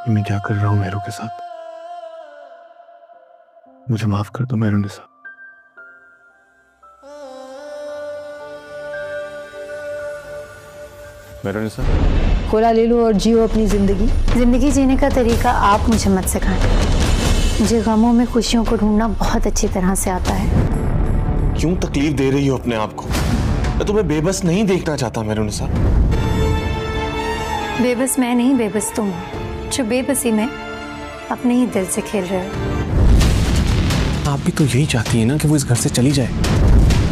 کہ میں کیا کر رہا ہوں مہرو کے ساتھ. مجھے معاف کر دو مہرو نساء. مہرو نساء کھولا لے لو اور جیو اپنی زندگی جینے کا طریقہ آپ مجھے مت سکھائیں. مجھے غموں میں خوشیوں کو ڈھونڈنا بہت اچھی طرح سے آتا ہے. کیوں تکلیف دے رہی ہو اپنے آپ کو؟ میں تمہیں بے بس نہیں دیکھنا چاہتا مہرو نساء. بے بس میں نہیں، بے بس تم جو بے بسی میں اپنے ہی دل سے کھیل رہے ہو. آپ بھی تو یہی چاہتی ہیں نا کہ وہ اس گھر سے چلی جائے.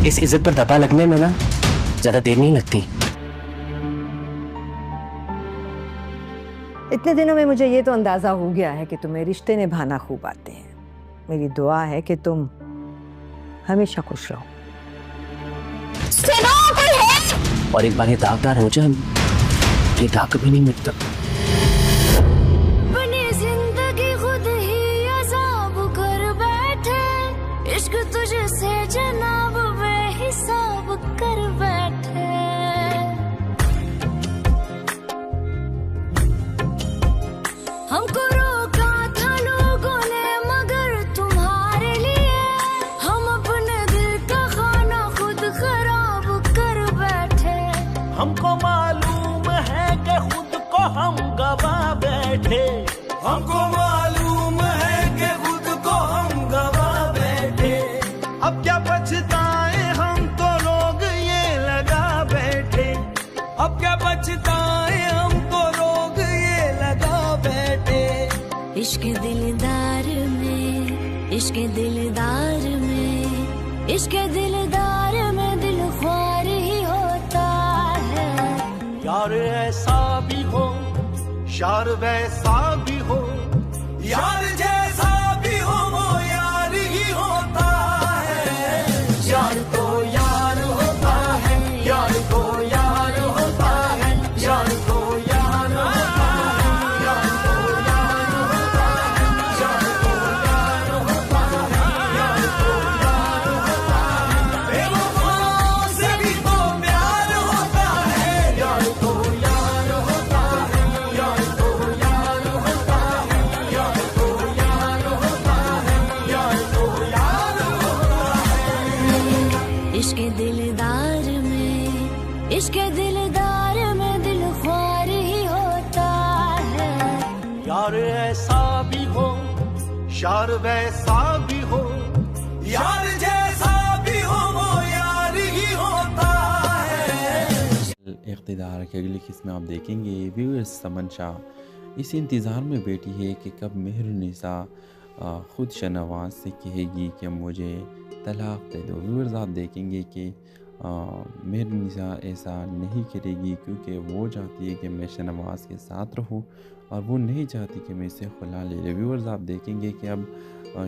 اس عزت پر دبا لگنے میں نا زیادہ دیر نہیں لگتی. اتنے دنوں میں مجھے یہ تو اندازہ ہو گیا ہے کہ تمہیں رشتے نبھانا خوب آتے ہیں. میری دعا ہے کہ تم ہمیشہ خوش رہو. اور ایک بار یہ داغدار ہو جائے یہ داغ کبھی نہیں مٹتا. بنی زندگی خود ہی عذاب کر بیٹھے، عشق تجھ سے جناب بے حساب کر بیٹھے. ہم کو روکا تھا لوگوں نے مگر تمہارے لیے ہم اپنے دل کا خانہ خود خراب کر بیٹھے. ہم کو معلوم ہے کہ خود کو ہم گوا بیٹھے. ہم کو معلوم ہے کہ خود کو ہم گوا بیٹھے. اب کیا پچھتائیں ہم تو لوگ یہ لگا بیٹھے. اب کیا پچھتائیں ہم تو لوگ یہ لگا بیٹھے. عشق دلدار میں، عشق دلدار میں، عشق دلدار میں دل خوار ہی ہوتا ہے. یار ایسا بھی ہو شار ویسا بھی ہو، یار جیسا بھی ہو وہ یار ہی ہوتا ہے. یار تو یار ہوتا ہے، یار تو یار ہوتا ہے، یار تو یار ہوتا ہے، یار تو یار ہوتا ہے، یار تو یار ہوتا ہے، یار تو یار ہوتا ہے. بے وفا سے بھی تو پیار ہوتا ہے. یار تو یار ہوتا ہے، یار تو یار ہوتا ہے، یار تو یار ہوتا ہے، یار تو یار ہوتا ہے. عشق دلدار میں، عشق دلدار میں دل خوار ہی ہوتا ہے. یار ایسا بھی ہو شار ویسا بھی ہو، یار جیسا بھی ہو وہ یار ہی ہوتا ہے. اقتدار کی اگلی قسم آپ دیکھیں گے ویورز سمن شاہ اس انتظار میں بیٹھی ہے کہ کب مہر نساء خود شاہنواز سے کہے گی کہ مجھے طلاق دے دو. ویورز آپ دیکھیں گے کہ مہر نساء ایسا نہیں کرے گی کیونکہ وہ چاہتی ہے کہ میں شاہنواز کے ساتھ رہوں اور وہ نہیں چاہتی کہ میں اسے خلا لے لے. ویورز آپ دیکھیں گے کہ اب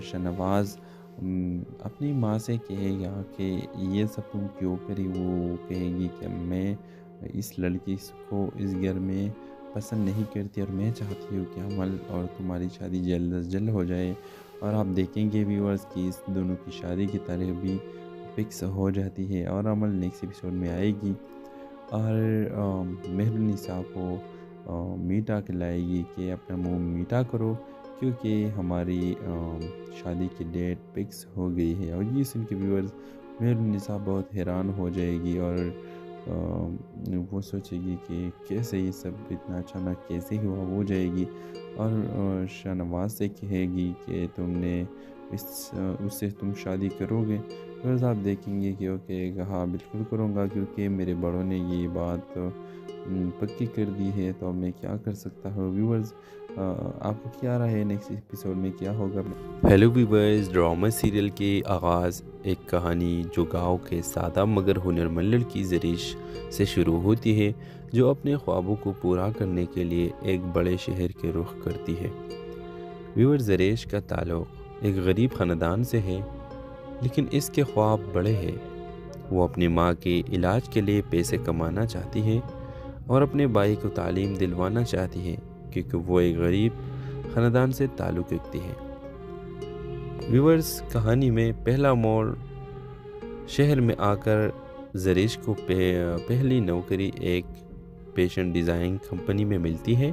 شاہنواز اپنی ماں سے کہے گا کہ یہ سب تم کیوں کری. وہ کہے گی کہ میں اس لڑکی کو اس گھر میں پسند نہیں کرتی اور میں چاہتی ہوں کہ عمل اور تمہاری شادی جلد از جلد ہو جائے. اور آپ دیکھیں گے ویورز کی اس دونوں کی شادی کی تاریخ بھی فکس ہو جاتی ہے اور عمل نیکسٹ ایپیسوڈ میں آئے گی اور مہر نساء کو میٹھا کھلائے گی کہ اپنا منہ میٹھا کرو کیونکہ ہماری شادی کی ڈیٹ فکس ہو گئی ہے. اور یہ سن کے ویورز مہر نساء بہت حیران ہو جائے گی اور وہ سوچے گی کہ کیسے یہ سب اتنا اچانک کیسے ہوا. وہ جائے گی اور شاہنواز سے کہے گی کہ تم نے اس سے تم شادی کرو گے. ویورز آپ دیکھیں گے کہ وہ کہے گا ہاں بالکل کروں گا کیونکہ میرے بڑوں نے یہ بات پکی کر دی ہے تو میں کیا کر سکتا ہوں. ویورز آپ کو کیا رہا ہے نیکسٹ ایپیسوڈ میں کیا ہوگا. ہیلو ویورز، ڈرامہ سیریل کے آغاز ایک کہانی جو گاؤں کے سادہ مگر ہنرمند لڑکی زریش سے شروع ہوتی ہے جو اپنے خوابوں کو پورا کرنے کے لیے ایک بڑے شہر کے رخ کرتی ہے. ویورز زریش کا تعلق ایک غریب خاندان سے ہے لیکن اس کے خواب بڑے ہیں. وہ اپنی ماں کے علاج کے لیے پیسے کمانا چاہتی ہے اور اپنے بھائی کو تعلیم دلوانا چاہتی ہے کیونکہ وہ ایک غریب خاندان سے تعلق رکھتی ہے. ویورز کہانی میں پہلا موڑ شہر میں آ کر زریش کو پہلی نوکری ایک فیشن ڈیزائن کمپنی میں ملتی ہے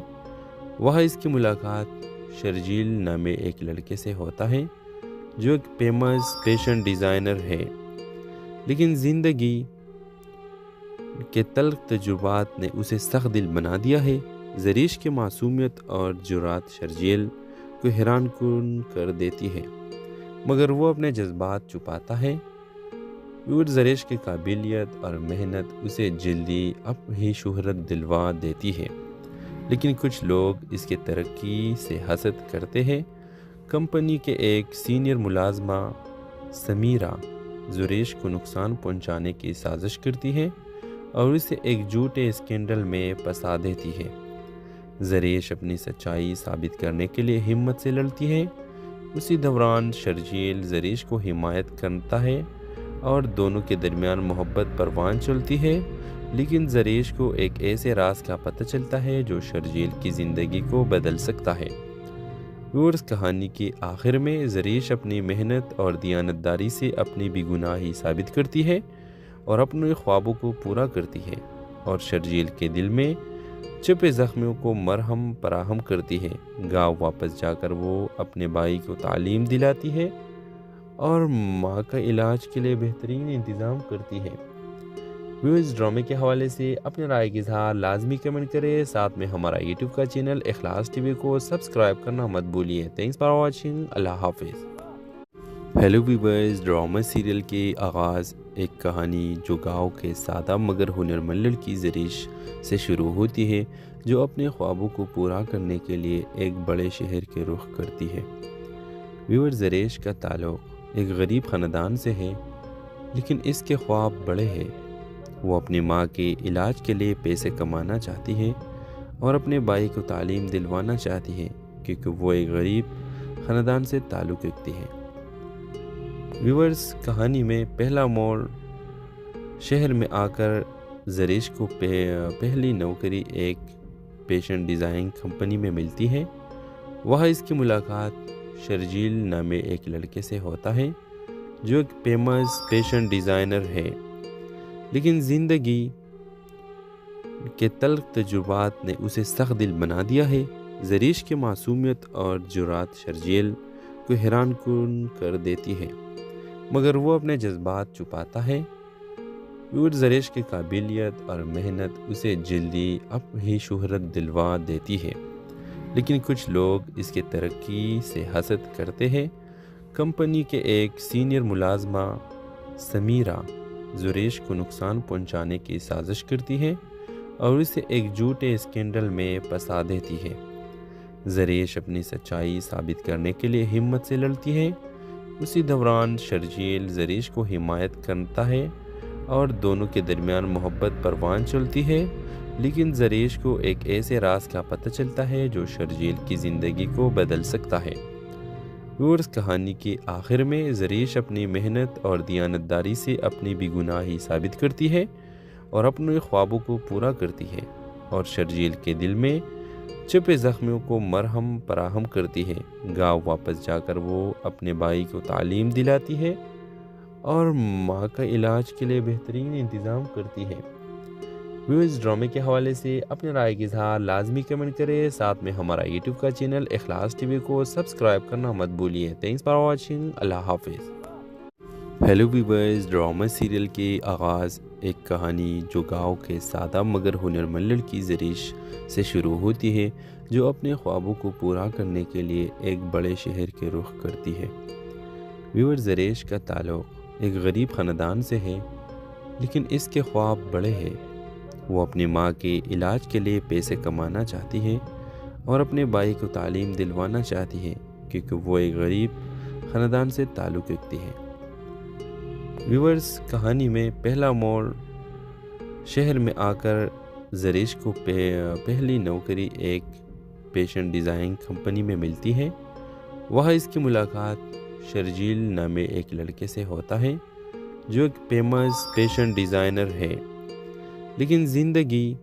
وہاں اس کی ملاقات شرجیل نامے ایک لڑکے سے ہوتا ہے جو ایک فیمس فیشن ڈیزائنر ہے، لیکن زندگی کے تلخ تجربات نے اسے سخت دل بنا دیا ہے۔ زریش کی معصومیت اور جرات شرجیل کو حیران کن کر دیتی ہے، مگر وہ اپنے جذبات چھپاتا ہے۔ زریش کی قابلیت اور محنت اسے جلدی اپنی شہرت دلوا دیتی ہے، لیکن کچھ لوگ اس کی ترقی سے حسد کرتے ہیں۔ کمپنی کے ایک سینئر ملازمہ سمیرہ زریش کو نقصان پہنچانے کی سازش کرتی ہے اور اسے ایک جھوٹے اسکینڈل میں پھنسا دیتی ہے۔ زریش اپنی سچائی ثابت کرنے کے لیے ہمت سے لڑتی ہے۔ اسی دوران شرجیل زریش کو حمایت کرتا ہے اور دونوں کے درمیان محبت پروان چلتی ہے، لیکن زریش کو ایک ایسے راز کا پتہ چلتا ہے جو شرجیل کی زندگی کو بدل سکتا ہے۔ کہانی کی آخر میں زریش اپنی محنت اور دیانتداری سے اپنی بے گناہی ثابت کرتی ہے اور اپنے خوابوں کو پورا کرتی ہے، اور شرجیل کے دل میں چھپے زخموں کو مرہم فراہم کرتی ہے۔ گاؤں واپس جا کر وہ اپنے بھائی کو تعلیم دلاتی ہے اور ماں کا علاج کے لیے بہترین انتظام کرتی ہے۔ اس ڈرامے کے حوالے سے اپنے رائے کا اظہار لازمی کمنٹ کریں، ساتھ میں ہمارا یوٹیوب کا چینل اخلاص ٹی وی کو سبسکرائب کرنا مت بھولیے۔ تھینکس فار واچنگ، اللہ حافظ۔ ہیلو ویورز، ڈرامہ سیریل کے آغاز ایک کہانی جو گاؤں کے سادہ مگر ہنرمند لڑکی زریش سے شروع ہوتی ہے، جو اپنے خوابوں کو پورا کرنے کے لیے ایک بڑے شہر کے رخ کرتی ہے۔ ویور زریش کا تعلق ایک غریب خاندان سے ہے، لیکن اس کے خواب بڑے ہیں۔ وہ اپنی ماں کے علاج کے لیے پیسے کمانا چاہتی ہے اور اپنے بھائی کو تعلیم دلوانا چاہتی ہے، کیونکہ وہ ایک غریب خاندان سے تعلق رکھتی ہے۔ ویورز، کہانی میں پہلا موڑ شہر میں آ کر زریش کو پہلی نوکری ایک فیشن ڈیزائن کمپنی میں ملتی ہے۔ وہاں اس کی ملاقات شرجیل نامے ایک لڑکے سے ہوتا ہے جو ایک فیمس فیشن ڈیزائنر ہے، لیکن زندگی کے تلخ تجربات نے اسے سخت دل بنا دیا ہے۔ زریش کی معصومیت اور جرات شرجیل کو حیران کن کر دیتی ہے، مگر وہ اپنے جذبات چھپاتا ہے۔ زریش کی قابلیت اور محنت اسے جلدی اپنی شہرت دلوا دیتی ہے، لیکن کچھ لوگ اس کی ترقی سے حسد کرتے ہیں۔ کمپنی کے ایک سینئر ملازمہ سمیرہ زریش کو نقصان پہنچانے کی سازش کرتی ہے اور اسے ایک جھوٹے اسکینڈل میں پھنسا دیتی ہے۔ زریش اپنی سچائی ثابت کرنے کے لیے ہمت سے لڑتی ہے۔ اسی دوران شرجیل زریش کو حمایت کرتا ہے اور دونوں کے درمیان محبت پروان چلتی ہے، لیکن زریش کو ایک ایسے راز کا پتہ چلتا ہے جو شرجیل کی زندگی کو بدل سکتا ہے۔ کہانی کی آخر میں زریش اپنی محنت اور دیانتداری سے اپنی بے گناہی ثابت کرتی ہے اور اپنے خوابوں کو پورا کرتی ہے، اور شرجیل کے دل میں چھپے زخموں کو مرہم فراہم کرتی ہے۔ گاؤں واپس جا کر وہ اپنے بھائی کو تعلیم دلاتی ہے اور ماں کا علاج کے لیے بہترین انتظام کرتی ہے۔ اس ڈرامے کے حوالے سے اپنے رائے کا اظہار لازمی کمنٹ کریں، ساتھ میں ہمارا یوٹیوب کا چینل اخلاص ٹی وی کو سبسکرائب کرنا مت بھولیے۔ تھینکس فار واچنگ، اللہ حافظ۔ ہیلو ویورز، ڈرامہ سیریل کے آغاز ایک کہانی جو گاؤں کے سادہ مگر ہنرمند لڑکی زریش سے شروع ہوتی ہے، جو اپنے خوابوں کو پورا کرنے کے لیے ایک بڑے شہر کے رخ کرتی ہے۔ ویور زریش کا تعلق ایک غریب خاندان سے ہے، لیکن اس کے خواب بڑے ہیں۔ وہ اپنی ماں کے علاج کے لیے پیسے کمانا چاہتی ہے اور اپنے بھائی کو تعلیم دلوانا چاہتی ہے، کیونکہ وہ ایک غریب خاندان سے تعلق رکھتی ہے۔ ویورز، کہانی میں پہلا موڑ شہر میں آ کر زریش کو پہلی نوکری ایک فیشن ڈیزائن کمپنی میں ملتی ہے۔ وہاں اس کی ملاقات شرجیل نامے ایک لڑکے سے ہوتا ہے جو ایک فیمس فیشن ڈیزائنر ہے، لیکن زندگی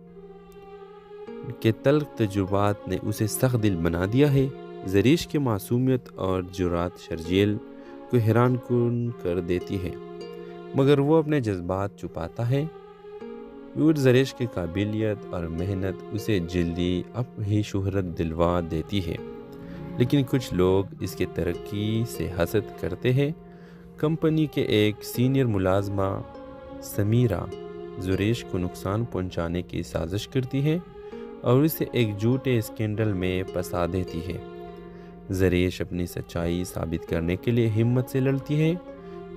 کے تلخ تجربات نے اسے سخت دل بنا دیا ہے۔ زریش کی معصومیت اور جرات شرجیل کو حیران کن کر دیتی ہے، مگر وہ اپنے جذبات چھپاتا ہے۔ اور زریش کی قابلیت اور محنت اسے جلدی اب ہی شہرت دلوا دیتی ہے، لیکن کچھ لوگ اس کی ترقی سے حسد کرتے ہیں۔ کمپنی کے ایک سینئر ملازمہ سمیرہ زریش کو نقصان پہنچانے کی سازش کرتی ہے اور اسے ایک جھوٹے اسکینڈل میں پھنسا دیتی ہے۔ زریش اپنی سچائی ثابت کرنے کے لیے ہمت سے لڑتی ہے۔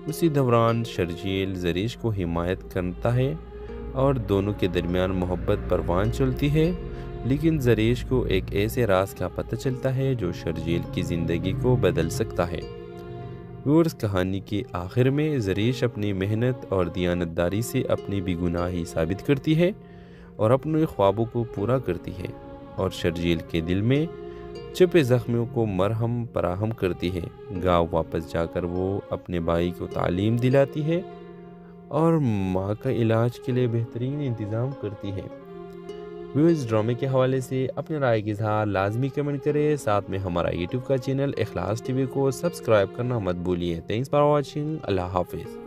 اسی دوران شرجیل زریش کو حمایت کرتا ہے اور دونوں کے درمیان محبت پروان چلتی ہے، لیکن زریش کو ایک ایسے راز کا پتہ چلتا ہے جو شرجیل کی زندگی کو بدل سکتا ہے۔ اور اس کہانی کے آخر میں زریش اپنی محنت اور دیانتداری سے اپنی بے گناہی ثابت کرتی ہے اور اپنے خوابوں کو پورا کرتی ہے، اور شرجیل کے دل میں چھپے زخموں کو مرہم فراہم کرتی ہے۔ گاؤں واپس جا کر وہ اپنے بھائی کو تعلیم دلاتی ہے اور ماں کا علاج کے لیے بہترین انتظام کرتی ہے۔ ویورز، ڈرامے کے حوالے سے اپنے رائے کا اظہار لازمی کمنٹ کریں، ساتھ میں ہمارا یوٹیوب کا چینل اخلاص ٹی وی کو سبسکرائب کرنا مت بھولیے۔ تھینکس فار واچنگ، اللہ حافظ۔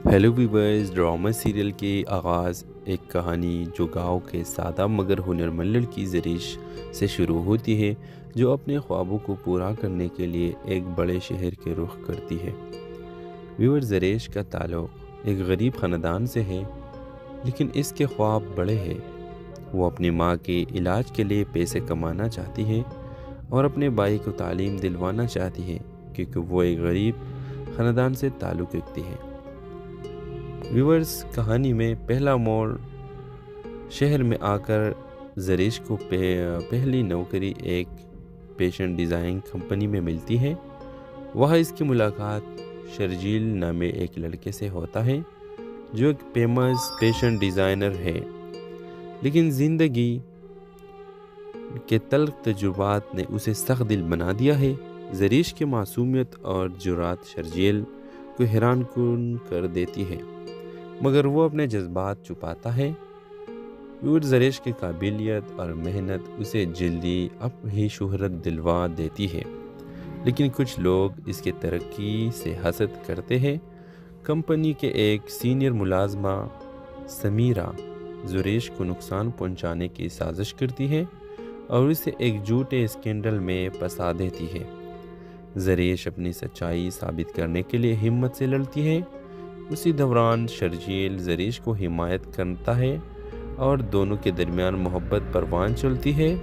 ہیلو ویورز، ڈرامہ سیریل کے آغاز ایک کہانی جو گاؤں کے سادہ مگر ہنرمند لڑکی زریش سے شروع ہوتی ہے، جو اپنے خوابوں کو پورا کرنے کے لیے ایک بڑے شہر کے رخ کرتی ہے۔ ویورز، زریش کا تعلق ایک غریب خاندان سے ہے، لیکن اس کے خواب بڑے ہیں۔ وہ اپنی ماں کے علاج کے لیے پیسے کمانا چاہتی ہے اور اپنے بھائی کو تعلیم دلوانا چاہتی ہے، کیونکہ وہ ایک غریب خاندان سے تعلق رکھتی ہے۔ ویورز، کہانی میں پہلا موڑ شہر میں آ کر زریش کو پہلی نوکری ایک فیشن ڈیزائن کمپنی میں ملتی ہے۔ وہاں اس کی ملاقات شرجیل نامے ایک لڑکے سے ہوتا ہے جو ایک فیمس فیشن ڈیزائنر ہے، لیکن زندگی کے تلخ تجربات نے اسے سخت دل بنا دیا ہے۔ زریش کی معصومیت اور جرات شرجیل کو حیران کن کر دیتی ہے، مگر وہ اپنے جذبات چھپاتا ہے۔ اور زریش کی قابلیت اور محنت اسے جلدی اب ہی شہرت دلوا دیتی ہے، لیکن کچھ لوگ اس کی ترقی سے حسد کرتے ہیں۔ کمپنی کے ایک سینئر ملازمہ سمیرہ زریش کو نقصان پہنچانے کی سازش کرتی ہے اور اسے ایک جھوٹے اسکینڈل میں پھنسا دیتی ہے۔ زریش اپنی سچائی ثابت کرنے کے لیے ہمت سے لڑتی ہے۔ اسی دوران شرجیل زریش کو حمایت کرتا ہے اور دونوں کے درمیان محبت پروان چلتی ہے،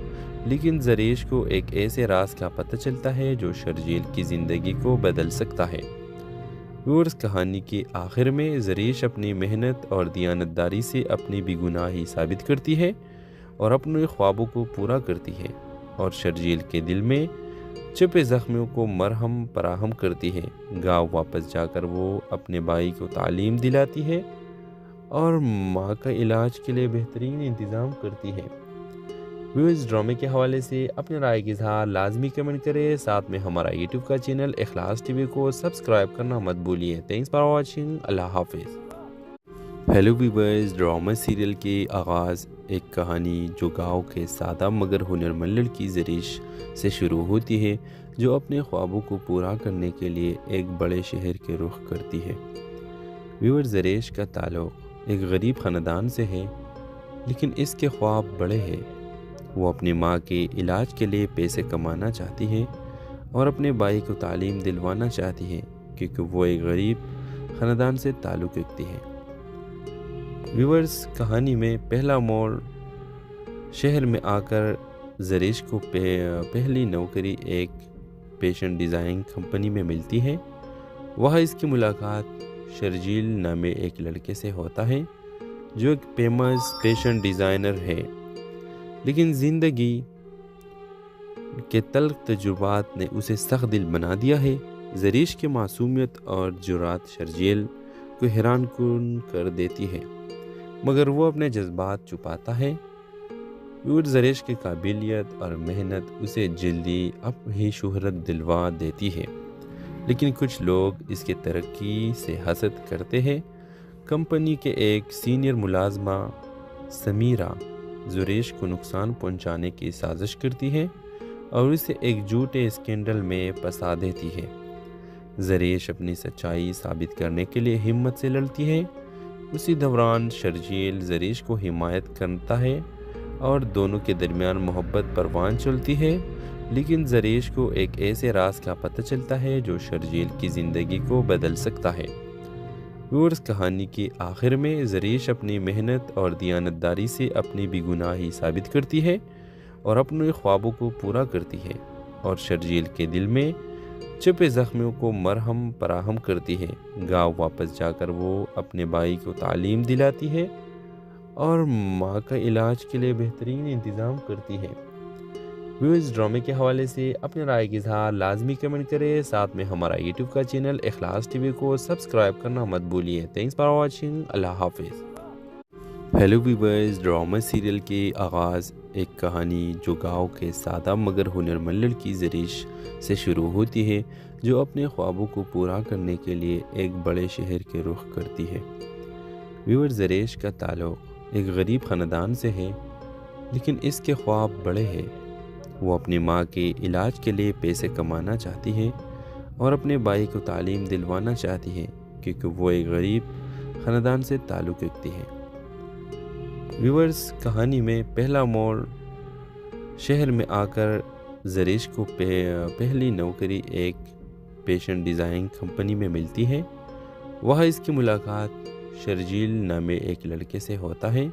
لیکن زریش کو ایک ایسے راز کا پتہ چلتا ہے جو شرجیل کی زندگی کو بدل سکتا ہے۔ اور اس کہانی کے آخر میں زریش اپنی محنت اور دیانتداری سے اپنی بے گناہی ثابت کرتی ہے اور اپنے خوابوں کو پورا کرتی ہے، اور شرجیل کے دل میں چھپے زخموں کو مرہم فراہم کرتی ہے۔ گاؤں واپس جا کر وہ اپنے بھائی کو تعلیم دلاتی ہے اور ماں کا علاج کے لیے بہترین انتظام کرتی ہے۔ ویورز، ڈرامے کے حوالے سے اپنے رائے کا اظہار لازمی کمنٹ کریں، ساتھ میں ہمارا یوٹیوب کا چینل اخلاص ٹی وی کو سبسکرائب کرنا مت بھولیے۔ تھینکس فار واچنگ، اللہ حافظ۔ ہیلو ویورز، ڈرامہ سیریل کے آغاز ایک کہانی جو گاؤں کے سادہ مگر ہنرمند لڑکی زریش سے شروع ہوتی ہے، جو اپنے خوابوں کو پورا کرنے کے لیے ایک بڑے شہر کے رخ کرتی ہے۔ ویورز، زریش کا تعلق ایک غریب خاندان سے ہے، لیکن اس کے خواب بڑے ہیں۔ وہ اپنی ماں کے علاج کے لیے پیسے کمانا چاہتی ہے اور اپنے بھائی کو تعلیم دلوانا چاہتی ہے، کیونکہ وہ ایک غریب خاندان سے تعلق رکھتی ہے۔ ویورز، کہانی میں پہلا موڑ شہر میں آ کر زریش کو پہلی نوکری ایک فیشن ڈیزائن کمپنی میں ملتی ہے۔ وہاں اس کی ملاقات شرجیل نامے ایک لڑکے سے ہوتا ہے جو ایک فیمس فیشن ڈیزائنر ہے، لیکن زندگی کے تلخ تجربات نے اسے سخت دل بنا دیا ہے۔ زریش کی معصومیت اور جرات شرجیل کو حیران کن کر دیتی ہے، مگر وہ اپنے جذبات چھپاتا ہے۔ اور زریش کی قابلیت اور محنت اسے جلدی اب ہی شہرت دلوا دیتی ہے، لیکن کچھ لوگ اس کی ترقی سے حسد کرتے ہیں۔ کمپنی کے ایک سینئر ملازمہ سمیرہ زریش کو نقصان پہنچانے کی سازش کرتی ہے اور اسے ایک جھوٹے اسکینڈل میں پھنسا دیتی ہے۔ زریش اپنی سچائی ثابت کرنے کے لیے ہمت سے لڑتی ہے۔ اسی دوران شرجیل زریش کو حمایت کرتا ہے اور دونوں کے درمیان محبت پروان چلتی ہے، لیکن زریش کو ایک ایسے راز کا پتہ چلتا ہے جو شرجیل کی زندگی کو بدل سکتا ہے۔ ویورز، کہانی کے آخر میں زریش اپنی محنت اور دیانتداری سے اپنی بے گناہی ثابت کرتی ہے اور اپنے خوابوں کو پورا کرتی ہے، اور شرجیل کے دل میں چھپے زخموں کو مرہم فراہم کرتی ہے۔ گاؤں واپس جا کر وہ اپنے بھائی کو تعلیم دلاتی ہے اور ماں کا علاج کے لیے بہترین انتظام کرتی ہے۔ ویورز، ڈرامے کے حوالے سے اپنے رائے کا اظہار لازمی کمنٹ کریں، ساتھ میں ہمارا یوٹیوب کا چینل اخلاص ٹی وی کو سبسکرائب کرنا مت بھولیے۔ تھینکس فار واچنگ، اللہ حافظ۔ ہیلو ویورز، ڈرامہ سیریل کے آغاز ایک کہانی جو گاؤں کے سادہ مگر ہنرمند لڑکی زریش سے شروع ہوتی ہے، جو اپنے خوابوں کو پورا کرنے کے لیے ایک بڑے شہر کے رخ کرتی ہے۔ ویورز، زریش کا تعلق ایک غریب خاندان سے ہے، لیکن اس کے خواب بڑے ہیں۔ وہ اپنی ماں کے علاج کے لیے پیسے کمانا چاہتی ہے اور اپنے بھائی کو تعلیم دلوانا چاہتی ہے، کیونکہ وہ ایک غریب خاندان سے تعلق رکھتی ہے۔ ویورز، کہانی میں پہلا موڑ شہر میں آ کر زریش کو پہلی نوکری ایک فیشن ڈیزائن کمپنی میں ملتی ہے۔ وہاں اس کی ملاقات شرجیل نامے ایک لڑکے سے ہوتا ہے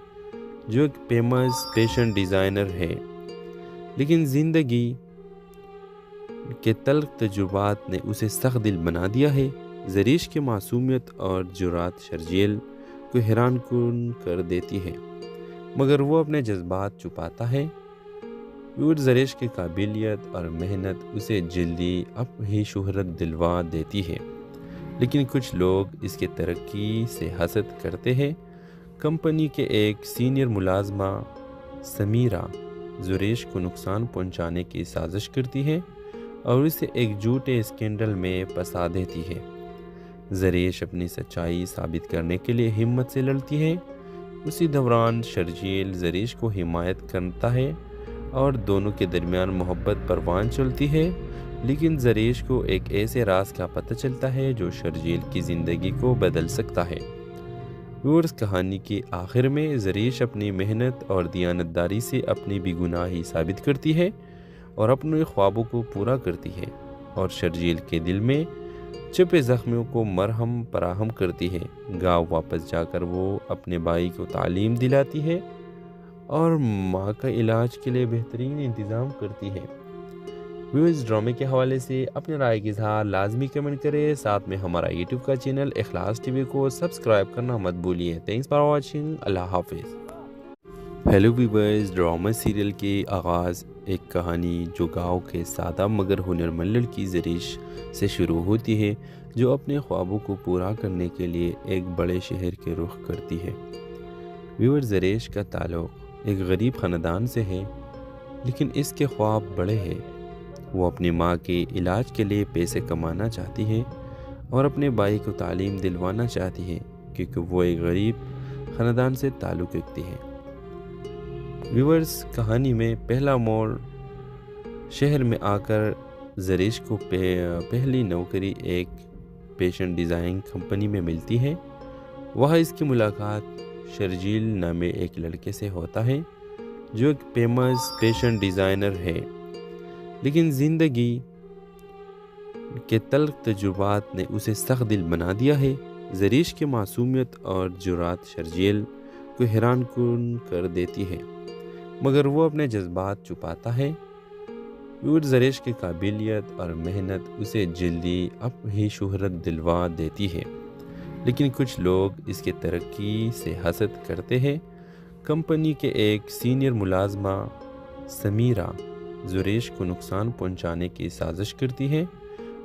جو ایک فیمس فیشن ڈیزائنر ہے، لیکن زندگی کے تلخ تجربات نے اسے سخت دل بنا دیا ہے۔ زریش کی معصومیت اور جرات شرجیل کو حیران کن کر دیتی ہے، مگر وہ اپنے جذبات چھپاتا ہے۔ زریش کی قابلیت اور محنت اسے جلدی اپنی شہرت دلوا دیتی ہے، لیکن کچھ لوگ اس کی ترقی سے حسد کرتے ہیں۔ کمپنی کے ایک سینئر ملازمہ سمیرہ زریش کو نقصان پہنچانے کی سازش کرتی ہے اور اسے ایک جھوٹے اسکینڈل میں پھنسا دیتی ہے۔ زریش اپنی سچائی ثابت کرنے کے لیے ہمت سے لڑتی ہے۔ اسی دوران شرجیل زریش کو حمایت کرتا ہے اور دونوں کے درمیان محبت پروان چلتی ہے، لیکن زریش کو ایک ایسے راز کا پتہ چلتا ہے جو شرجیل کی زندگی کو بدل سکتا ہے۔ ویورز، کہانی کے آخر میں زریش اپنی محنت اور دیانتداری سے اپنی بے گناہی ثابت کرتی ہے اور اپنے خوابوں کو پورا کرتی ہے، اور شرجیل کے دل میں چھپے زخموں کو مرہم فراہم کرتی ہے۔ گاؤں واپس جا کر وہ اپنے بھائی کو تعلیم دلاتی ہے اور ماں کا علاج کے لیے بہترین انتظام کرتی ہے۔ ویورز، ڈرامے کے حوالے سے اپنے رائے کا اظہار لازمی کمنٹ کریں، ساتھ میں ہمارا یوٹیوب کا چینل اخلاص ٹی وی کو سبسکرائب کرنا مت بھولیے۔ تھینکس فار واچنگ، اللہ حافظ۔ ہیلو ویورز، ڈرامہ سیریل کے آغاز ایک کہانی جو گاؤں کے سادہ مگر ہنرمند لڑکی زریش سے شروع ہوتی ہے، جو اپنے خوابوں کو پورا کرنے کے لیے ایک بڑے شہر کے رخ کرتی ہے۔ ویورز، زریش کا تعلق ایک غریب خاندان سے ہے، لیکن اس کے خواب بڑے ہیں۔ وہ اپنی ماں کے علاج کے لیے پیسے کمانا چاہتی ہے اور اپنے بھائی کو تعلیم دلوانا چاہتی ہے، کیونکہ وہ ایک غریب خاندان سے تعلق رکھتی ہے۔ ویورز، کہانی میں پہلا موڑ شہر میں آ کر زریش کو پہلی نوکری ایک فیشن ڈیزائن کمپنی میں ملتی ہے۔ وہاں اس کی ملاقات شرجیل نامے ایک لڑکے سے ہوتا ہے جو ایک فیمس فیشن ڈیزائنر ہے، لیکن زندگی کے تلخ تجربات نے اسے سخت دل بنا دیا ہے۔ زریش کی معصومیت اور جرات شرجیل کو حیران کن کر دیتی ہے، مگر وہ اپنے جذبات چھپاتا ہے۔ زریش کی قابلیت اور محنت اسے جلدی اپنی شہرت دلوا دیتی ہے، لیکن کچھ لوگ اس کی ترقی سے حسد کرتے ہیں۔ کمپنی کے ایک سینئر ملازمہ سمیرہ زریش کو نقصان پہنچانے کی سازش کرتی ہے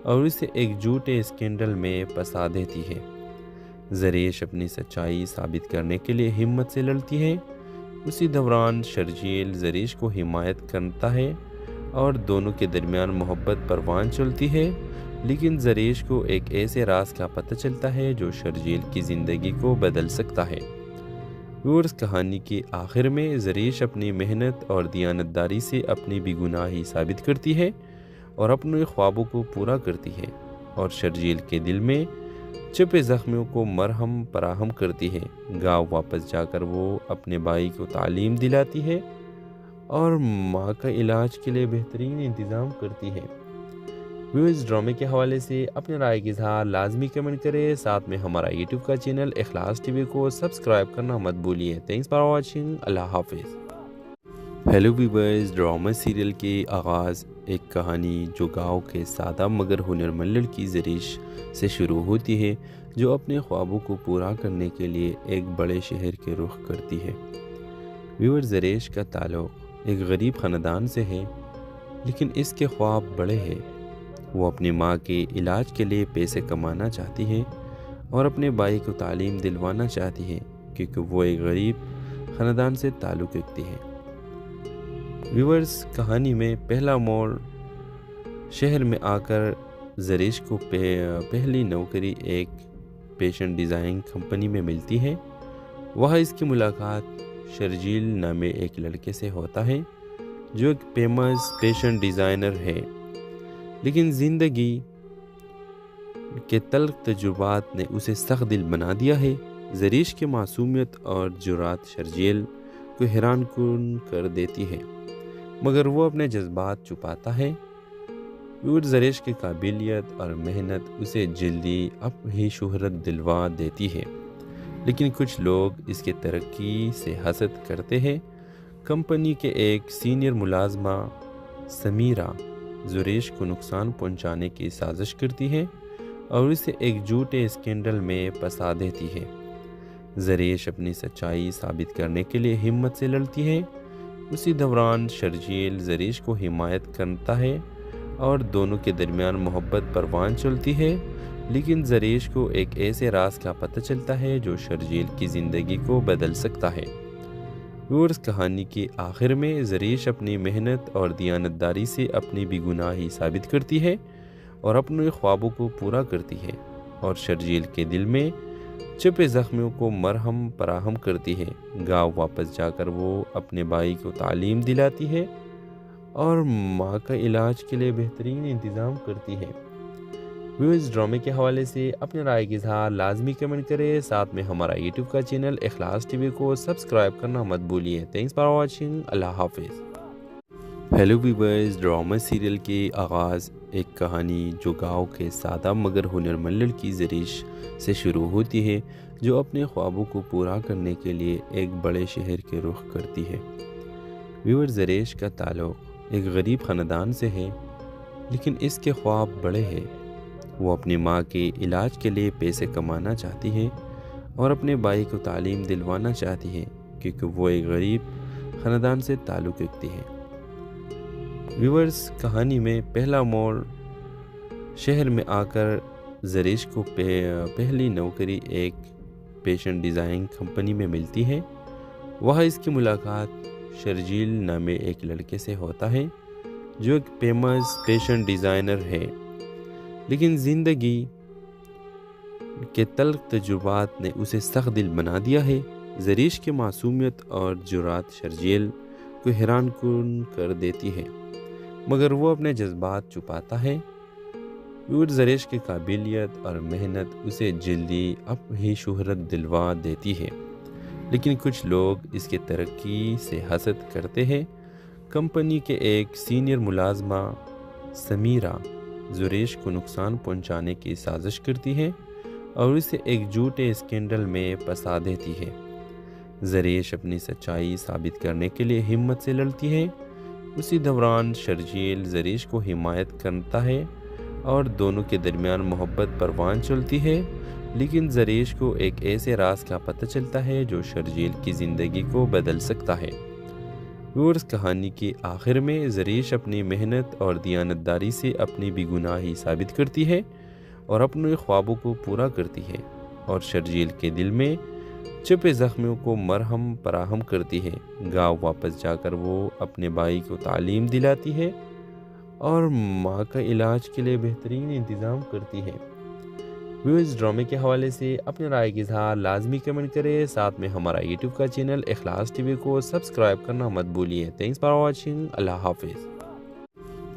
اور اسے ایک جھوٹے اسکینڈل میں پھنسا دیتی ہے۔ زریش اپنی سچائی ثابت کرنے کے لیے ہمت سے لڑتی ہے۔ اسی دوران شرجیل زریش کو حمایت کرتا ہے اور دونوں کے درمیان محبت پروان چلتی ہے، لیکن زریش کو ایک ایسے راز کا پتہ چلتا ہے جو شرجیل کی زندگی کو بدل سکتا ہے۔ ویورز، کہانی کے آخر میں زریش اپنی محنت اور دیانتداری سے اپنی بے گناہی ثابت کرتی ہے اور اپنے خوابوں کو پورا کرتی ہے، اور شرجیل کے دل میں چھپے زخموں کو مرہم فراہم کرتی ہے۔ گاؤں واپس جا کر وہ اپنے بھائی کو تعلیم دلاتی ہے اور ماں کا علاج کے لیے بہترین انتظام کرتی ہے۔ ویورز، ڈرامے کے حوالے سے اپنے رائے کا اظہار لازمی کمنٹ کریں، ساتھ میں ہمارا یوٹیوب کا چینل اخلاص ٹی وی کو سبسکرائب کرنا مت بھولیے۔ تھینکس فار واچنگ، اللہ حافظ۔ ہیلو ویورز، ڈرامہ سیریل کے آغاز ایک کہانی جو گاؤں کے سادہ مگر ہنرمند لڑکی زریش سے شروع ہوتی ہے، جو اپنے خوابوں کو پورا کرنے کے لیے ایک بڑے شہر کے رخ کرتی ہے۔ ویورز، زریش کا تعلق ایک غریب خاندان سے ہے، لیکن اس کے خواب بڑے ہیں۔ وہ اپنی ماں کے علاج کے لیے پیسے کمانا چاہتی ہے اور اپنے بھائی کو تعلیم دلوانا چاہتی ہے، کیونکہ وہ ایک غریب خاندان سے تعلق رکھتی ہے۔ ویورز، کہانی میں پہلا موڑ شہر میں آ کر زریش کو پہلی نوکری ایک فیشن ڈیزائن کمپنی میں ملتی ہے۔ وہاں اس کی ملاقات شرجیل نامے ایک لڑکے سے ہوتا ہے جو ایک فیمس فیشن ڈیزائنر ہے، لیکن زندگی کے تلخ تجربات نے اسے سخت دل بنا دیا ہے۔ زریش کی معصومیت اور جرات شرجیل کو حیران کن کر دیتی ہے، مگر وہ اپنے جذبات چھپاتا ہے۔ زریش کی قابلیت اور محنت اسے جلدی اپنی شہرت دلوا دیتی ہے، لیکن کچھ لوگ اس کے ترقی سے حسد کرتے ہیں۔ کمپنی کے ایک سینئر ملازمہ سمیرہ زریش کو نقصان پہنچانے کی سازش کرتی ہے اور اسے ایک جھوٹے اسکینڈل میں پھنسا دیتی ہے۔ زریش اپنی سچائی ثابت کرنے کے لیے ہمت سے لڑتی ہے۔ اسی دوران شرجیل زریش کو حمایت کرتا ہے اور دونوں کے درمیان محبت پروان چلتی ہے، لیکن زریش کو ایک ایسے راز کا پتہ چلتا ہے جو شرجیل کی زندگی کو بدل سکتا ہے۔ ویورز، کہانی کے آخر میں زریش اپنی محنت اور دیانتداری سے اپنی بے گناہی ثابت کرتی ہے اور اپنے خوابوں کو پورا کرتی ہے، اور شرجیل کے دل میں چھپے زخموں کو مرہم فراہم کرتی ہے۔ گاؤں واپس جا کر وہ اپنے بھائی کو تعلیم دلاتی ہے اور ماں کا علاج کے لیے بہترین انتظام کرتی ہے۔ ویورز، ڈرامے کے حوالے سے اپنے رائے کا اظہار لازمی کمنٹ کریں، ساتھ میں ہمارا یوٹیوب کا چینل اخلاص ٹی وی کو سبسکرائب کرنا مت بھولیے۔ تھینکس فار واچنگ، اللہ حافظ۔ ہیلو ویورز، ڈرامہ سیریل کے آغاز ایک کہانی جو گاؤں کے سادہ مگر ہنرمند لڑکی زریش سے شروع ہوتی ہے، جو اپنے خوابوں کو پورا کرنے کے لیے ایک بڑے شہر کے رخ کرتی ہے۔ ویورز، زریش کا تعلق ایک غریب خاندان سے ہے، لیکن اس کے خواب بڑے ہیں۔ وہ اپنی ماں کے علاج کے لیے پیسے کمانا چاہتی ہے اور اپنے بھائی کو تعلیم دلوانا چاہتی ہے، کیونکہ وہ ایک غریب خاندان سے تعلق رکھتی ہے۔ ویورز، کہانی میں پہلا موڑ شہر میں آ کر زریش کو پہلی نوکری ایک فیشن ڈیزائن کمپنی میں ملتی ہے۔ وہاں اس کی ملاقات شرجیل نامے ایک لڑکے سے ہوتا ہے جو ایک فیمس فیشن ڈیزائنر ہے، لیکن زندگی کے تلخ تجربات نے اسے سخت دل بنا دیا ہے۔ زریش کی معصومیت اور جرات شرجیل کو حیران کن کر دیتی ہے، مگر وہ اپنے جذبات چھپاتا ہے۔ زریش کی قابلیت اور محنت اسے جلدی اپنی شہرت دلوا دیتی ہے، لیکن کچھ لوگ اس کے ترقی سے حسد کرتے ہیں۔ کمپنی کے ایک سینئر ملازمہ سمیرہ زریش کو نقصان پہنچانے کی سازش کرتی ہے اور اسے ایک جھوٹے اسکینڈل میں پھنسا دیتی ہے۔ زریش اپنی سچائی ثابت کرنے کے لیے ہمت سے لڑتی ہے۔ اسی دوران شرجیل زریش کو حمایت کرتا ہے اور دونوں کے درمیان محبت پروان چلتی ہے، لیکن زریش کو ایک ایسے راز کا پتہ چلتا ہے جو شرجیل کی زندگی کو بدل سکتا ہے۔ ویورز، کہانی کے آخر میں زریش اپنی محنت اور دیانتداری سے اپنی بے گناہی ثابت کرتی ہے اور اپنے خوابوں کو پورا کرتی ہے، اور شرجیل کے دل میں چھپے زخموں کو مرہم فراہم کرتی ہے۔ گاؤں واپس جا کر وہ اپنے بھائی کو تعلیم دلاتی ہے اور ماں کا علاج کے لیے بہترین انتظام کرتی ہے۔ ویورز، ڈرامے کے حوالے سے اپنے رائے کا اظہار لازمی کمنٹ کریں، ساتھ میں ہمارا یوٹیوب کا چینل اخلاص ٹی وی کو سبسکرائب کرنا مت بھولیے۔ تھینکس فار واچنگ، اللہ حافظ۔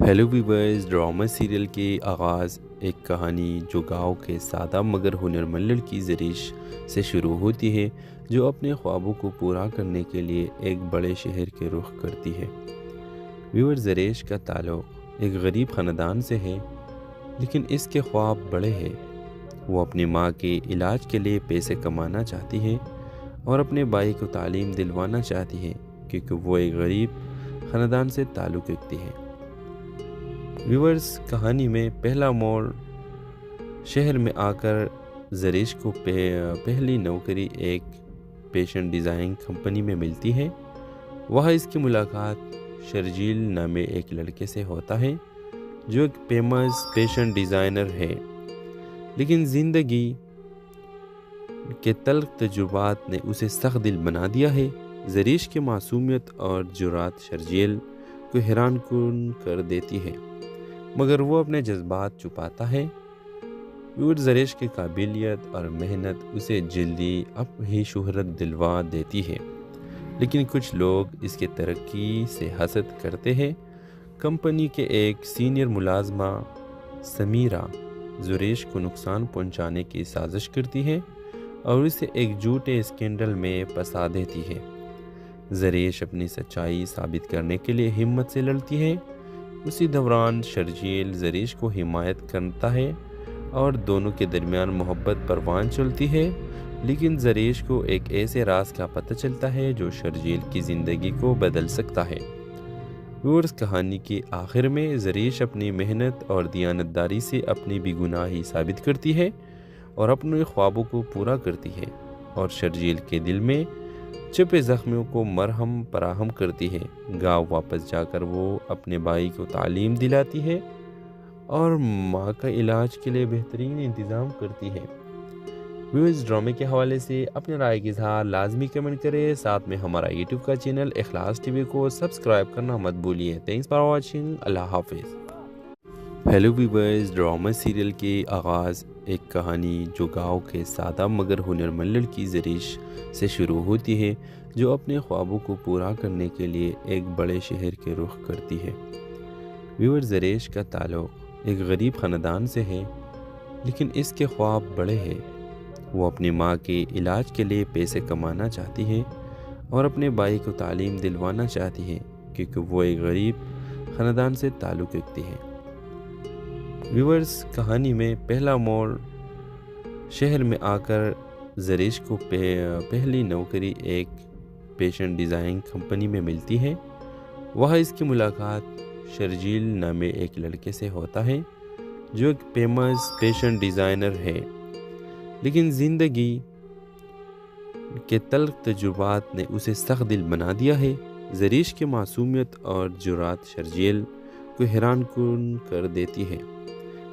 ہیلو ویورز، ڈرامہ سیریل کے آغاز ایک کہانی جو گاؤں کے سادہ مگر ہنرمند لڑکی زریش سے شروع ہوتی ہے جو اپنے خوابوں کو پورا کرنے کے لیے ایک بڑے شہر کے رخ کرتی ہے۔ ویور زریش کا تعلق ایک غریب خاندان سے ہے، لیکن اس کے خواب بڑے ہیں۔ وہ اپنی ماں کے علاج کے لیے پیسے کمانا چاہتی ہے اور اپنے بھائی کو تعلیم دلوانا چاہتی ہے کیونکہ وہ ایک غریب خاندان سے تعلق رکھتی ہے۔ ویورز، کہانی میں پہلا موڑ شہر میں آ کر زریش کو پہلی نوکری ایک فیشن ڈیزائن کمپنی میں ملتی ہے۔ وہاں اس کی ملاقات شرجیل نامے ایک لڑکے سے ہوتا ہے جو ایک فیمس فیشن ڈیزائنر ہے، لیکن زندگی کے تلخ تجربات نے اسے سخت دل بنا دیا ہے۔ زریش کی معصومیت اور جرات شرجیل کو حیران کن کر دیتی ہے، مگر وہ اپنے جذبات چھپاتا ہے۔ زریش کی قابلیت اور محنت اسے جلدی ہی شہرت دلوا دیتی ہے، لیکن کچھ لوگ اس کے ترقی سے حسد کرتے ہیں۔ کمپنی کے ایک سینئر ملازمہ سمیرہ زریش کو نقصان پہنچانے کی سازش کرتی ہے اور اسے ایک جھوٹے اسکینڈل میں پھنسا دیتی ہے۔ زریش اپنی سچائی ثابت کرنے کے لیے ہمت سے لڑتی ہے۔ اسی دوران شرجیل زریش کو حمایت کرتا ہے اور دونوں کے درمیان محبت پروان چلتی ہے، لیکن زریش کو ایک ایسے راز کا پتہ چلتا ہے جو شرجیل کی زندگی کو بدل سکتا ہے۔ ویورز، کہانی کے آخر میں زریش اپنی محنت اور دیانتداری سے اپنی بے گناہی ثابت کرتی ہے اور اپنے خوابوں کو پورا کرتی ہے، اور شرجیل کے دل میں چھپے زخموں کو مرہم فراہم کرتی ہے۔ گاؤں واپس جا کر وہ اپنے بھائی کو تعلیم دلاتی ہے اور ماں کا علاج کے لیے بہترین انتظام کرتی ہے۔ ویورز، ڈرامے کے حوالے سے اپنے رائے کا اظہار لازمی کمنٹ کریں، ساتھ میں ہمارا یوٹیوب کا چینل اخلاص ٹی وی کو سبسکرائب کرنا مت بھولیے۔ Thanks for watching. اللہ حافظ۔ ہیلو ویورز، ڈرامہ سیریل کے آغاز ایک کہانی جو گاؤں کے سادہ مگر ہنرمند لڑکی زریش سے شروع ہوتی ہے جو اپنے خوابوں کو پورا کرنے کے لیے ایک بڑے شہر کے رخ کرتی ہے۔ ویور، زریش کا تعلق ایک غریب خاندان سے ہے، لیکن اس کے خواب بڑے ہیں۔ وہ اپنی ماں کے علاج کے لیے پیسے کمانا چاہتی ہے اور اپنے بھائی کو تعلیم دلوانا چاہتی ہے کیونکہ وہ ایک غریب خاندان سے تعلق رکھتی ہے۔ ویورز، کہانی میں پہلا موڑ شہر میں آ کر زریش کو پہلی نوکری ایک فیشن ڈیزائن کمپنی میں ملتی ہے۔ وہاں اس کی ملاقات شرجیل نامے ایک لڑکے سے ہوتا ہے جو ایک فیمس فیشن ڈیزائنر ہے، لیکن زندگی کے تلخ تجربات نے اسے سخت دل بنا دیا ہے۔ زریش کی معصومیت اور جرات شرجیل کو حیران کن کر دیتی ہے،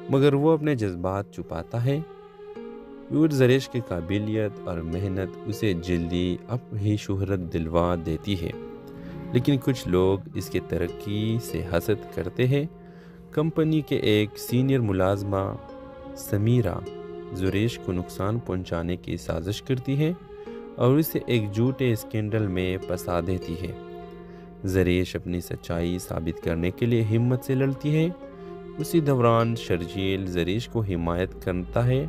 مگر وہ اپنے جذبات چھپاتا ہے۔ زریش کی قابلیت اور محنت اسے جلدی ہی شہرت دلوا دیتی ہے، لیکن کچھ لوگ اس کے ترقی سے حسد کرتے ہیں۔ کمپنی کے ایک سینئر ملازمہ سمیرہ زریش کو نقصان پہنچانے کی سازش کرتی ہے اور اسے ایک جھوٹے اسکینڈل میں پھنسا دیتی ہے۔ زریش اپنی سچائی ثابت کرنے کے لیے ہمت سے لڑتی ہے۔ اسی دوران شرجیل زریش کو حمایت کرتا ہے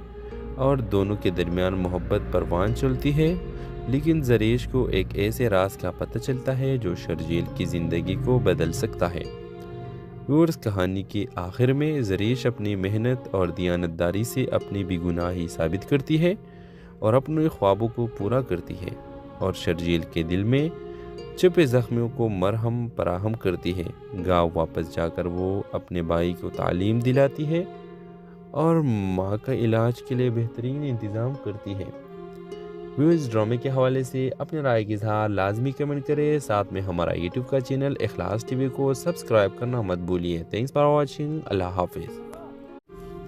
اور دونوں کے درمیان محبت پروان چلتی ہے، لیکن زریش کو ایک ایسے راز کا پتہ چلتا ہے جو شرجیل کی زندگی کو بدل سکتا ہے۔ ویورز، کہانی کے آخر میں زریش اپنی محنت اور دیانتداری سے اپنی بے گناہی ثابت کرتی ہے اور اپنے خوابوں کو پورا کرتی ہے، اور شرجیل کے دل میں چھپے زخموں کو مرہم فراہم کرتی ہے۔ گاؤں واپس جا کر وہ اپنے بھائی کو تعلیم دلاتی ہے اور ماں کا علاج کے لیے بہترین انتظام کرتی ہے۔ ویورز، ڈرامے کے حوالے سے اپنے رائے کا اظہار لازمی کمنٹ کریں، ساتھ میں ہمارا یوٹیوب کا چینل اخلاص ٹی وی کو سبسکرائب کرنا مت بھولیے۔ Thanks for watching. اللہ حافظ۔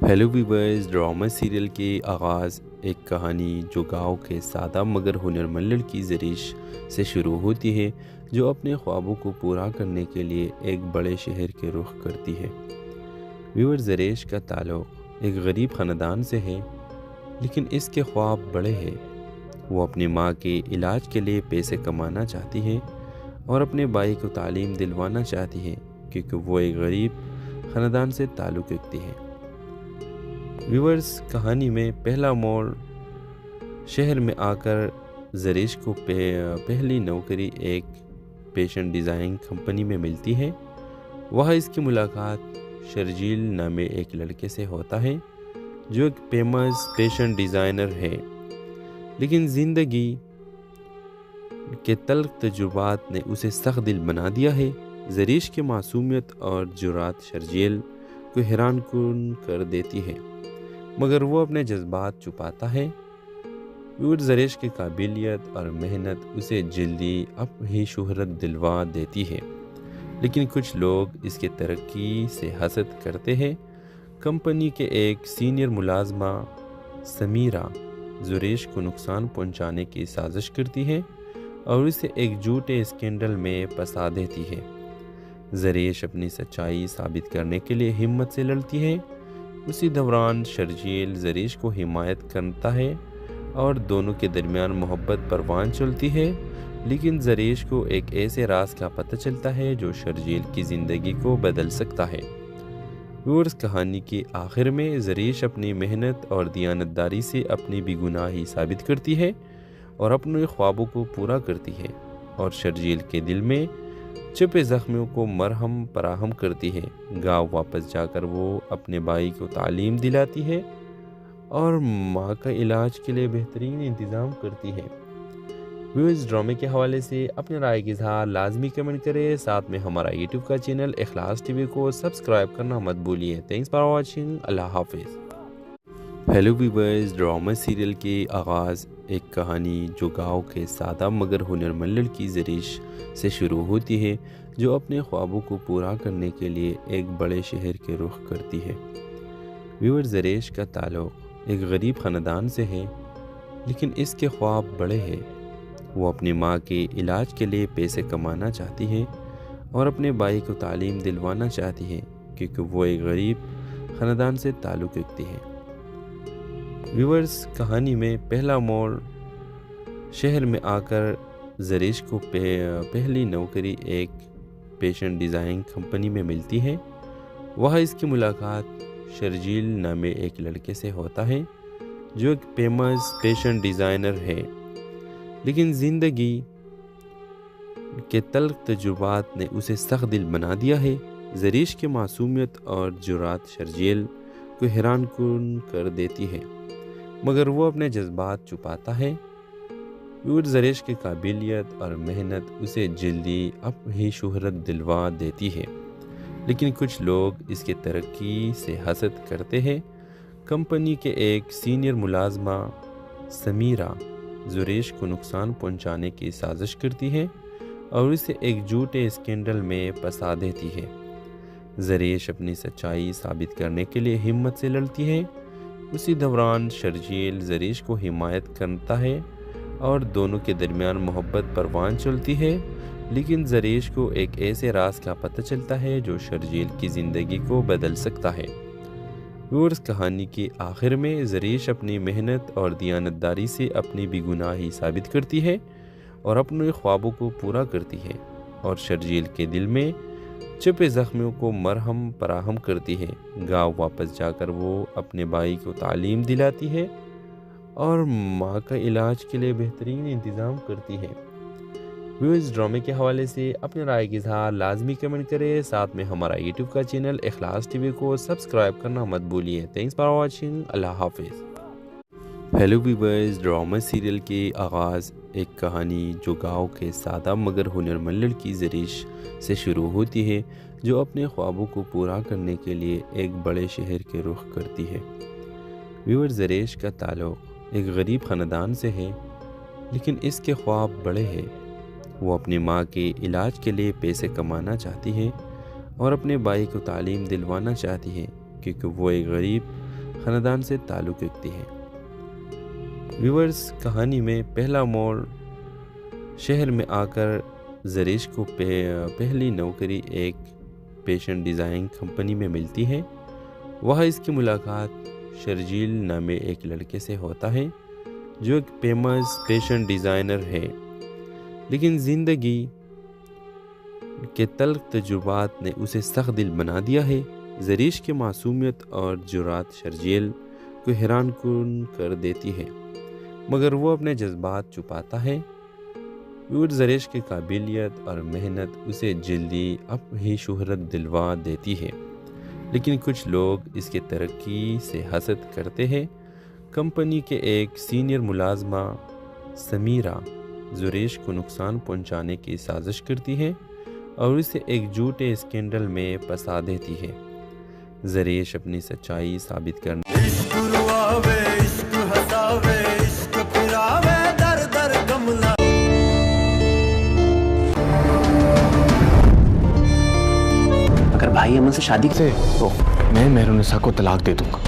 ہیلو ویورز، ڈرامہ سیریل کے آغاز ایک کہانی جو گاؤں کے سادہ مگر ہنرمند لڑکی زریش سے شروع ہوتی ہے جو اپنے خوابوں کو پورا کرنے کے لیے ایک بڑے شہر کے رخ کرتی ہے۔ ویور، زریش کا تعلق ایک غریب خاندان سے ہے، لیکن اس کے خواب بڑے ہیں۔ وہ اپنی ماں کے علاج کے لیے پیسے کمانا چاہتی ہے اور اپنے بھائی کو تعلیم دلوانا چاہتی ہے کیونکہ وہ ایک غریب خاندان سے تعلق رکھتی ہے۔ ویورز، کہانی میں پہلا موڑ شہر میں آ کر زریش کو پہلی نوکری ایک فیشن ڈیزائن کمپنی میں ملتی ہے۔ وہاں اس کی ملاقات شرجیل نامے ایک لڑکے سے ہوتا ہے جو ایک فیمس فیشن ڈیزائنر ہے، لیکن زندگی کے تلخ تجربات نے اسے سخت دل بنا دیا ہے۔ زریش کی معصومیت اور جرات شرجیل کو حیران کن کر دیتی ہے، مگر وہ اپنے جذبات چھپاتا ہے۔ زریش کی قابلیت اور محنت اسے جلدی اپنی شہرت دلوا دیتی ہے، لیکن کچھ لوگ اس کی ترقی سے حسد کرتے ہیں۔ کمپنی کے ایک سینئر ملازمہ سمیرہ زریش کو نقصان پہنچانے کی سازش کرتی ہے اور اسے ایک جھوٹے اسکینڈل میں پھنسا دیتی ہے۔ زریش اپنی سچائی ثابت کرنے کے لیے ہمت سے لڑتی ہے۔ اسی دوران شرجیل زریش کو حمایت کرتا ہے اور دونوں کے درمیان محبت پروان چلتی ہے، لیکن زریش کو ایک ایسے راز کا پتہ چلتا ہے جو شرجیل کی زندگی کو بدل سکتا ہے۔ کہانی کے آخر میں زریش اپنی محنت اور دیانتداری سے اپنی بے گناہی ثابت کرتی ہے اور اپنے خوابوں کو پورا کرتی ہے، اور شرجیل کے دل میں چھپے زخموں کو مرہم فراہم کرتی ہے۔ گاؤں واپس جا کر وہ اپنے بھائی کو تعلیم دلاتی ہے اور ماں کا علاج کے لیے بہترین انتظام کرتی ہے۔ اس ڈرامے کے حوالے سے اپنے رائے کا اظہار لازمی کمنٹ کریں، ساتھ میں ہمارا یوٹیوب کا چینل اخلاص ٹی وی کو سبسکرائب کرنا مت بھولیے۔ تھینکس فار واچنگ، اللہ حافظ۔ ہیلو ویورز، ڈرامہ سیریل کے آغاز ایک کہانی جو گاؤں کے سادہ مگر ہنرمند لڑکی زریش سے شروع ہوتی ہے، جو اپنے خوابوں کو پورا کرنے کے لیے ایک بڑے شہر کے رخ کرتی ہے۔ ویور، زریش کا تعلق ایک غریب خاندان سے ہے، لیکن اس کے خواب بڑے ہیں۔ وہ اپنی ماں کے علاج کے لیے پیسے کمانا چاہتی ہے اور اپنے بھائی کو تعلیم دلوانا چاہتی ہے، کیونکہ وہ ایک غریب خاندان سے تعلق رکھتی ہے۔ ویورز، کہانی میں پہلا موڑ شہر میں آ کر زریش کو پہلی نوکری ایک فیشن ڈیزائن کمپنی میں ملتی ہے۔ وہاں اس کی ملاقات شرجیل نامے ایک لڑکے سے ہوتا ہے جو ایک فیمس فیشن ڈیزائنر ہے، لیکن زندگی کے تلخ تجربات نے اسے سخت دل بنا دیا ہے۔ زریش کی معصومیت اور جرات شرجیل کو حیران کن کر دیتی ہے، مگر وہ اپنے جذبات چھپاتا ہے۔ زریش کی قابلیت اور محنت اسے جلدی اپنی شہرت دلوا دیتی ہے، لیکن کچھ لوگ اس کی ترقی سے حسد کرتے ہیں۔ کمپنی کے ایک سینئر ملازمہ سمیرہ زریش کو نقصان پہنچانے کی سازش کرتی ہے اور اسے ایک جھوٹے اسکینڈل میں پھنسا دیتی ہے۔ زریش اپنی سچائی ثابت کرنے کے لیے ہمت سے لڑتی ہے۔ اسی دوران شرجیل زریش کو حمایت کرتا ہے اور دونوں کے درمیان محبت پروان چلتی ہے، لیکن زریش کو ایک ایسے راز کا پتہ چلتا ہے جو شرجیل کی زندگی کو بدل سکتا ہے۔ کہانی کے آخر میں زریش اپنی محنت اور دیانتداری سے اپنی بے گناہی ثابت کرتی ہے اور اپنے خوابوں کو پورا کرتی ہے، اور شرجیل کے دل میں چھپے زخموں کو مرہم فراہم کرتی ہے۔ گاؤں واپس جا کر وہ اپنے بھائی کو تعلیم دلاتی ہے اور ماں کا علاج کے لیے بہترین انتظام کرتی ہے۔ اس ڈرامے کے حوالے سے اپنے رائے کا اظہار لازمی کمنٹ کریں، ساتھ میں ہمارا یوٹیوب کا چینل اخلاص ٹی وی کو سبسکرائب کرنا مت بھولیے۔ تھینکس فار واچنگ، اللہ حافظ۔ ہیلو ویورز، ڈرامہ سیریل کے آغاز ایک کہانی جو گاؤں کے سادہ مگر ہنرمند لڑکی زریش سے شروع ہوتی ہے، جو اپنے خوابوں کو پورا کرنے کے لیے ایک بڑے شہر کے رخ کرتی ہے۔ ویور، زریش کا تعلق ایک غریب خاندان سے ہے، لیکن اس کے خواب بڑے ہیں۔ وہ اپنی ماں کے علاج کے لیے پیسے کمانا چاہتی ہے اور اپنے بھائی کو تعلیم دلوانا چاہتی ہے، کیونکہ وہ ایک غریب خاندان سے تعلق رکھتی ہے۔ ویورز، کہانی میں پہلا موڑ شہر میں آ کر زریش کو پہلی نوکری ایک فیشن ڈیزائن کمپنی میں ملتی ہے۔ وہاں اس کی ملاقات شرجیل نامے ایک لڑکے سے ہوتا ہے جو ایک فیمس فیشن ڈیزائنر ہے، لیکن زندگی کے تلخ تجربات نے اسے سخت دل بنا دیا ہے۔ زریش کی معصومیت اور جرات شرجیل کو حیران کن کر دیتی ہے، مگر وہ اپنے جذبات چھپاتا ہے۔ ویور زریش کی قابلیت اور محنت اسے جلدی اب ہی شہرت دلوا دیتی ہے، لیکن کچھ لوگ اس کی ترقی سے حسد کرتے ہیں۔ کمپنی کے ایک سینئر ملازمہ سمیرہ زریش کو نقصان پہنچانے کی سازش کرتی ہے اور اسے ایک جھوٹے اسکینڈل میں پھنسا دیتی ہے۔ زریش اپنی سچائی ثابت کرنے عشق رواوے عشق ہساوے عشق پھراوے در در گملا اگر بھائی امن سے شادی سے تو میں مہرالنساء کو طلاق دے دوں گا۔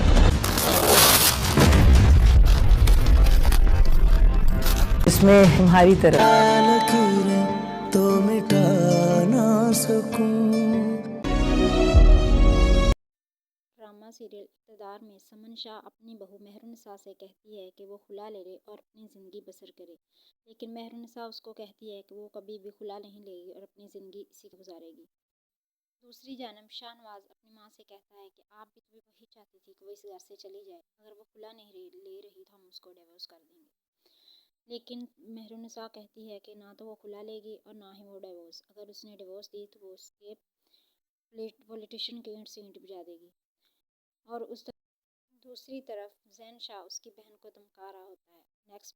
اس میں تمہاری طرف لکیریں تو مٹا نہ سکوں۔ ڈرامہ سیریل اقتدار میں سمن شاہ اپنی بہو مہرالنساء سے کہتی ہے کہ وہ خلا لے لے اور اپنی زندگی بسر کرے، لیکن مہرالنساء اس کو کہتی ہے کہ وہ کبھی بھی خلا نہیں لے گی اور اپنی زندگی اسی کو گزارے گی۔ دوسری جانب شاہ نواز اپنی ماں سے کہتا ہے کہ آپ بھی تو وہی چاہتی تھی کہ وہ اس گھر سے چلی جائے، اگر وہ خلا نہیں لے رہی تو ہم اس کو ڈیورس کر دیں گے، لیکن مہرالنساء کہتی ہے کہ نہ تو وہ خلا لے گی اور نہ ہی وہ ڈیورس، اگر اس نے ڈیورس دی تو وہ اس کے پولیٹیشین کے اینٹ سے اینٹ بجا دے گی۔ اور دوسری طرف زین شاہ اس کی بہن کو دھمکا رہا ہوتا ہے۔ نیکسٹ